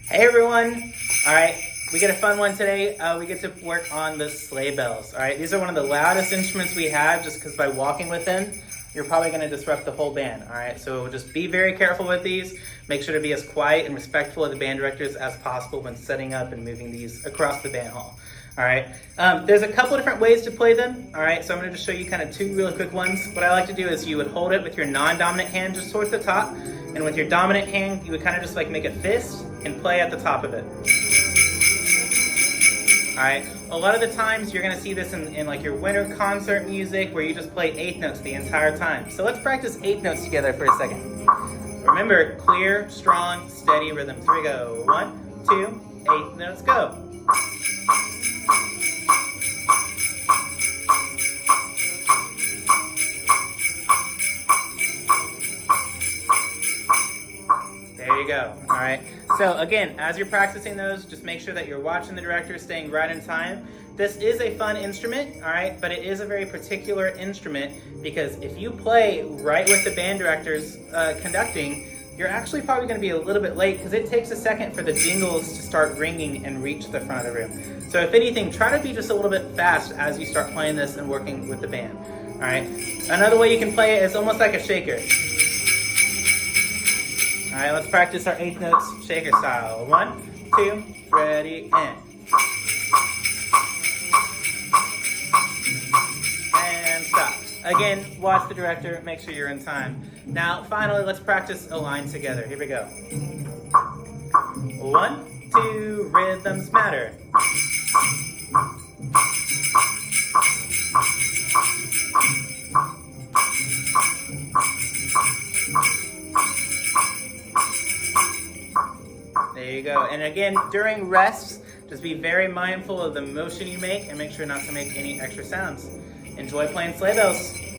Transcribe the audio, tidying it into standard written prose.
Hey everyone! Alright, we get a fun one today. We get to work on the sleigh bells. Alright, these are one of the loudest instruments we have just because by walking with them, you're probably going to disrupt the whole band. Alright, so just be very careful with these. Make sure to be as quiet and respectful of the band directors as possible when setting up and moving these across the band hall. Alright, there's a couple different ways to play them. Alright, so I'm going to just show you kind of two really quick ones. What I like to do is you would hold it with your non-dominant hand just towards the top, and with your dominant hand, you would kind of just like make a fist and play at the top of it. Alright, a lot of the times you're going to see this in like your winter concert music where you just play eighth notes the entire time. So let's practice eighth notes together for a second. Remember, clear, strong, steady rhythms. Here we go. 1, 2, eighth notes, go. There you go. All right. So again, as you're practicing those, just make sure that you're watching the director, staying right in time. This is a fun instrument, all right, but it is a very particular instrument because if you play right with the band directors conducting, you're actually probably going to be a little bit late because it takes a second for the jingles to start ringing and reach the front of the room. So if anything, try to be just a little bit fast as you start playing this and working with the band. All right. Another way you can play it is almost like a shaker. All right, let's practice our eighth notes shaker style. 1, 2, ready, and stop. Again, watch the director, make sure you're in time. Now, finally, let's practice a line together. Here we go. 1, 2, rhythms matter. There you go. And again, during rests, just be very mindful of the motion you make and make sure not to make any extra sounds. Enjoy playing sleigh bells.